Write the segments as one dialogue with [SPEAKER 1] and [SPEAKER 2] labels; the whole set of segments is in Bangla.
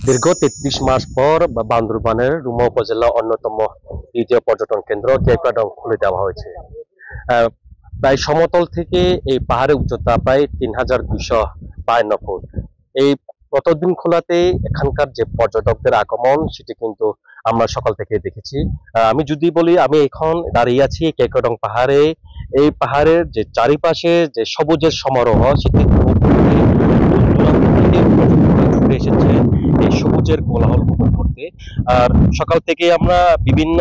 [SPEAKER 1] দীর্ঘ ৩৩ মাস পর বান্দরবানের রুমা উপজেলা অন্যতম দ্বিতীয় পর্যটন কেন্দ্র কেওক্রাডং খুলে দেওয়া হয়েছে। প্রায় সমতল থেকে এই পাহাড়ের উচ্চতা প্রায় ৩,২৫২ ফুট। এই প্রতিদিন খোলাতে এখানকার যে পর্যটকদের আগমন সেটি কিন্তু আমরা সকাল থেকে দেখেছি। আমি যদি বলি, আমি এখন দাঁড়িয়ে আছি কেওক্রাডং পাহাড়ে। এই পাহাড়ের যে চারিপাশে যে সবুজের সমারোহ সেটি ছুটে এসেছে এই সবুজের কোলাহল উপভোগ করতে। আর সকাল থেকে আমরা বিভিন্ন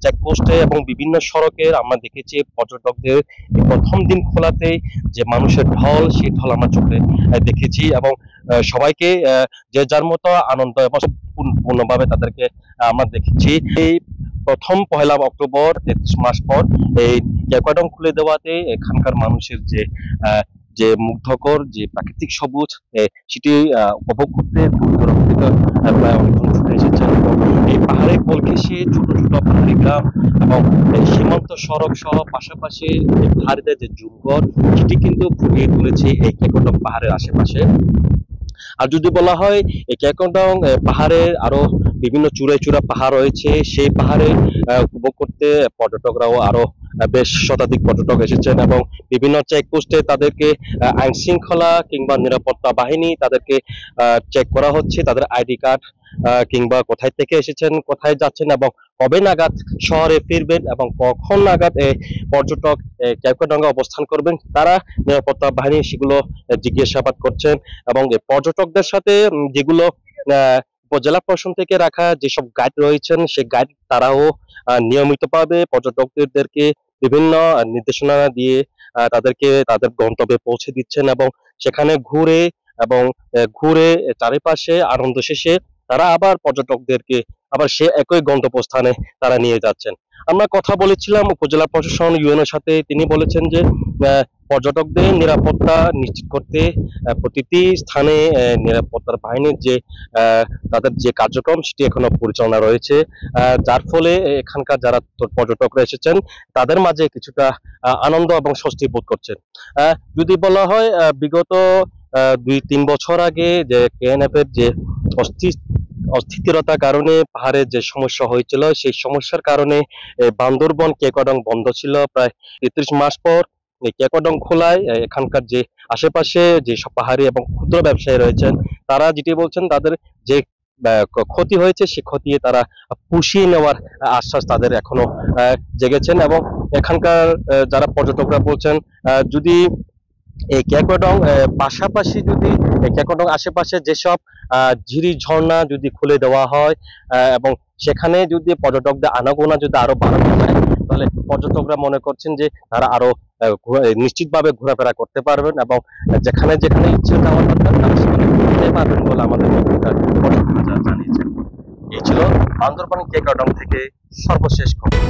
[SPEAKER 1] চেকপোস্টে এবং বিভিন্ন সড়কের আমরা দেখেছি পর্যটকদের প্রথম দিন খোলাতে যে মানুষের ঢল, সেই ঢল আমরা চোখে দেখেছি এবং সবাইকে যে যার মতো আনন্দ এবং পূর্ণভাবে তাদেরকে আমরা দেখেছি। এই প্রথম ১লা অক্টোবর ৩৩ মাস পর এই কেওক্রাডং খুলে দেওয়াতে এখানকার মানুষের যে যে মুগ্ধকর যে প্রাকৃতিক সবুজ সেটি উপভোগ করতে দূর দূরান্ত থেকে প্রায় অনেকজন ছুটে এসেছেন এবং এই পাহাড়ে কোল ঘেঁষে ছোট ছোট পাহাড়ি গ্রাম এবং সীমান্ত সড়ক সহ পাশাপাশি পাহাড়িদের যে জুমঘর সেটি কিন্তু ফুটিয়ে তুলেছে এই কেওক্রাডং পাহাড়ের আশেপাশে। আর যদি বলা হয় এই কেওক্রাডং পাহাড়ে আরো বিভিন্ন চূড়ায় চূড়া পাহাড় রয়েছে, সেই পাহাড়ে উপভোগ করতে পর্যটকরাও আরো বেশ শতাধিক পর্যটক এসেছেন এবং বিভিন্ন চেকপোস্টে তাদেরকে আইন শৃঙ্খলা কিংবা নিরাপত্তা বাহিনী তাদেরকে চেক করা হচ্ছে, তাদের আইডি কার্ড কিংবা কোথায় থেকে এসেছেন, কোথায় যাচ্ছেন এবং কবে নাগাদ শহরে ফিরবেন এবং কখন নাগাদ পর্যটক কেওক্রাডঙ্গে অবস্থান করবেন, তারা নিরাপত্তা বাহিনী সেগুলো জিজ্ঞাসাবাদ করছেন এবং পর্যটকদের সাথে যেগুলো উপজেলা প্রশাসন থেকে রাখা যেসব গাইড রয়েছেন সেই গাইড তারাও নিয়মিতভাবে পর্যটকদেরকে বিভিন্ন নির্দেশনা দিয়ে তাদেরকে তাদের গন্তব্যে পৌঁছে দিচ্ছেন এবং সেখানে ঘুরে চারিপাশে আনন্দ শেষে তারা আবার পর্যটকদেরকে আবার সে একই গন্তব্যস্থানে তারা নিয়ে যাচ্ছেন। আমরা কথা বলেছিলাম উপজেলা প্রশাসন ইউএনওর সাথে, তিনি বলেছেন যে পর্যটকদের নিরাপত্তা নিশ্চিত করতে প্রতিটি স্থানে নিরাপত্তার বাহিনীর যে তাদের যে কার্যক্রম সেটি এখনো পরিচালনা রয়েছে, যার ফলে এখানকার যারা পর্যটকরা এসেছেন তাদের মাঝে কিছুটা আনন্দ এবং স্বস্তি বোধ করছেন। যদি বলা হয় বিগত ২-৩ বছর আগে যে কেএনএফ এর যে অস্থিতিরতার কারণে পাহাড়ে যে সমস্যা হয়েছিল, সেই সমস্যার কারণে বান্দরবন কেওক্রাডং বন্ধ ছিল প্রায় ৩৩ মাস পর। কেওক্রাডং খোলায় এখানকার যে আশেপাশে যে সব পাহাড়ি এবং ক্ষুদ্র ব্যবসায়ী রয়েছেন তারা যেটি বলছেন, তাদের যে ক্ষতি হয়েছে সে ক্ষতি তারা পুষিয়ে নেওয়ার আশ্বাস তাদের এখনো জেগেছেন এবং এখানকার যারা পর্যটকরা বলছেন যদি এই কেওক্রাডং পাশাপাশি যদি কেওক্রাডং আশেপাশে যেসব ঝিরি ঝর্ণা যদি খুলে দেওয়া হয় এবং সেখানে যদি পর্যটকদের আনাগোনা যদি আরো বাড়ানো যায়, তাহলে পর্যটকরা মনে করছেন যে তারা আরো নিশ্চিতভাবে ঘোরাফেরা করতে পারবেন এবং যেখানে যেখানে ইচ্ছে যাওয়ার দরকার তারা সেখানে ঘুরতে পারবেন বলে আমাদের পর্যটকরা জানিয়েছেন। এই ছিল বান্দরবান কেওক্রাডং থেকে সর্বশেষ খবর।